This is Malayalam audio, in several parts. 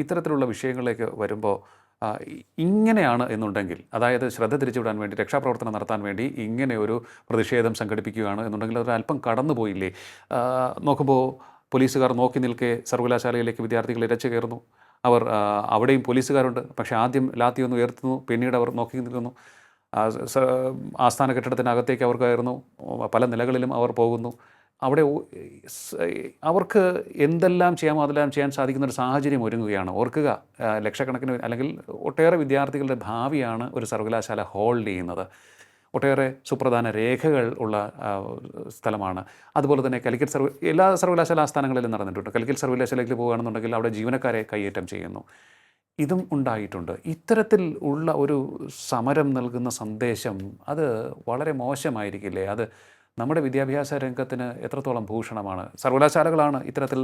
ഇത്തരത്തിലുള്ള വിഷയങ്ങളിലേക്ക് വരുമ്പോൾ ഇങ്ങനെയാണ് എന്നുണ്ടെങ്കിൽ, അതായത് ശ്രദ്ധ തിരിച്ചുവിടാൻ വേണ്ടി, രക്ഷാപ്രവർത്തനം നടത്താൻ വേണ്ടി ഇങ്ങനെ ഒരു പ്രതിഷേധം സംഘടിപ്പിക്കുകയാണ് എന്നുണ്ടെങ്കിൽ അതൊരു അല്പം കടന്നുപോയില്ലേ? നോക്കുമ്പോൾ പോലീസുകാർ നോക്കി നിൽക്കെ സർവകലാശാലയിലേക്ക് വിദ്യാർത്ഥികൾ ഇരച്ചു കയറുന്നു. അവർ അവിടെയും പോലീസുകാരുണ്ട്. പക്ഷേ ആദ്യം ലാത്തിയൊന്ന് ഉയർത്തുന്നു, പിന്നീട് അവർ നോക്കി നിൽക്കുന്നു. ആസ്ഥാന കെട്ടിടത്തിനകത്തേക്ക് അവർ കയറുന്നു. പല നിലകളിലും അവർ പോകുന്നു. അവിടെ അവർക്ക് എന്തെല്ലാം ചെയ്യാമോ അതെല്ലാം ചെയ്യാൻ സാധിക്കുന്ന ഒരു സാഹചര്യം ഒരുങ്ങുകയാണ്. ഓർക്കുക, ലക്ഷക്കണക്കിന് അല്ലെങ്കിൽ ഒട്ടേറെ വിദ്യാർത്ഥികളുടെ ഭാവിയാണ് ഒരു സർവകലാശാല ഹോൾഡ് ചെയ്യുന്നത്. ഒട്ടേറെ സുപ്രധാന രേഖകൾ ഉള്ള സ്ഥലമാണ്. അതുപോലെ തന്നെ കാലിക്കറ്റ് എല്ലാ സർവകലാശാല ആസ്ഥാനങ്ങളിലും നടന്നിട്ടുണ്ട്. കാലിക്കറ്റ് സർവകലാശാലയ്ക്ക് പോകുകയാണെന്നുണ്ടെങ്കിൽ അവിടെ ജീവനക്കാരെ കയ്യേറ്റം ചെയ്യുന്നു. ഇതും ഉണ്ടായിട്ടുണ്ട്. ഇത്തരത്തിൽ ഉള്ള ഒരു സമരം നൽകുന്ന സന്ദേശം അത് വളരെ മോശമായിരിക്കില്ലേ? അത് നമ്മുടെ വിദ്യാഭ്യാസ രംഗത്തിന് എത്രത്തോളം ഭൂഷണമാണ്? സർവകലാശാലകളാണ് ഇത്തരത്തിൽ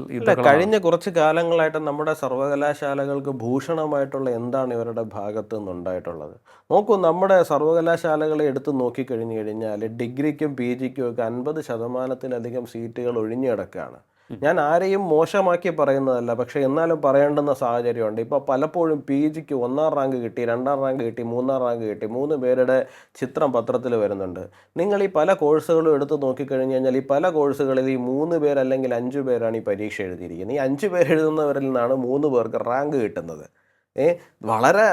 കഴിഞ്ഞ കുറച്ച് കാലങ്ങളായിട്ട് നമ്മുടെ സർവകലാശാലകൾക്ക് ഭൂഷണമായിട്ടുള്ള എന്താണ് ഇവരുടെ ഭാഗത്തു നിന്നുണ്ടായിട്ടുള്ളത്? നോക്കൂ, നമ്മുടെ സർവകലാശാലകളെ എടുത്ത് നോക്കിക്കഴിഞ്ഞു കഴിഞ്ഞാൽ ഡിഗ്രിക്കും പി ജിക്കും ഒക്കെ 50%-ലധികം സീറ്റുകൾ ഒഴിഞ്ഞു കിടക്കുകയാണ്. ഞാൻ ആരെയും മോശമാക്കി പറയുന്നതല്ല, പക്ഷേ എന്നാലും പറയേണ്ടുന്ന സാഹചര്യമുണ്ട്. ഇപ്പോൾ പലപ്പോഴും പി ജിക്ക് 1ാം റാങ്ക് കിട്ടി, 2ാം റാങ്ക് കിട്ടി, 3ാം റാങ്ക് കിട്ടി, 3 പേരുടെ ചിത്രം പത്രത്തിൽ വരുന്നുണ്ട്. നിങ്ങൾ ഈ പല കോഴ്സുകളും എടുത്ത് നോക്കിക്കഴിഞ്ഞ് കഴിഞ്ഞാൽ ഈ പല കോഴ്സുകളിൽ ഈ 3 പേർ അല്ലെങ്കിൽ 5 പേരാണ് ഈ പരീക്ഷ എഴുതിയിരിക്കുന്നത്. ഈ 5 പേർ എഴുതുന്നവരിൽ നിന്നാണ് 3 പേർക്ക് റാങ്ക് കിട്ടുന്നത്. വളരെ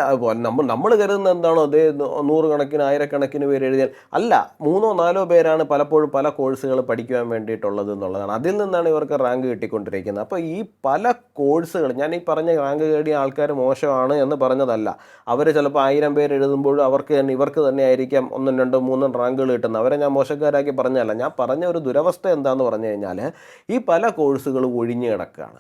നമ്മൾ കരുതുന്നത് എന്താണോ അതേ 100 കണക്കിന് 1000 പേര് എഴുതിയാൽ അല്ല, 3ഓ 4ഓ പേരാണ് പലപ്പോഴും പല കോഴ്സുകൾ പഠിക്കുവാൻ വേണ്ടിയിട്ടുള്ളത് എന്നുള്ളതാണ്. അതിൽ നിന്നാണ് ഇവർക്ക് റാങ്ക് കിട്ടിക്കൊണ്ടിരിക്കുന്നത്. അപ്പോൾ ഈ പല കോഴ്സുകൾ, ഞാൻ ഈ പറഞ്ഞ റാങ്ക് നേടിയ ആൾക്കാർ മോശമാണ് എന്ന് പറഞ്ഞതല്ല. അവർ ചിലപ്പോൾ 1000 പേര് എഴുതുമ്പോഴും ഇവർക്ക് തന്നെ ആയിരിക്കാം 1ഉം 2ഉം 3ഉം റാങ്കുകൾ കിട്ടുന്നത്. അവരെ ഞാൻ മോശക്കാരാക്കി പറഞ്ഞതല്ല. ഞാൻ പറഞ്ഞ ഒരു ദുരവസ്ഥ എന്താണെന്ന് പറഞ്ഞു കഴിഞ്ഞാൽ ഈ പല കോഴ്സുകളും ഒഴിഞ്ഞു കിടക്കുകയാണ്.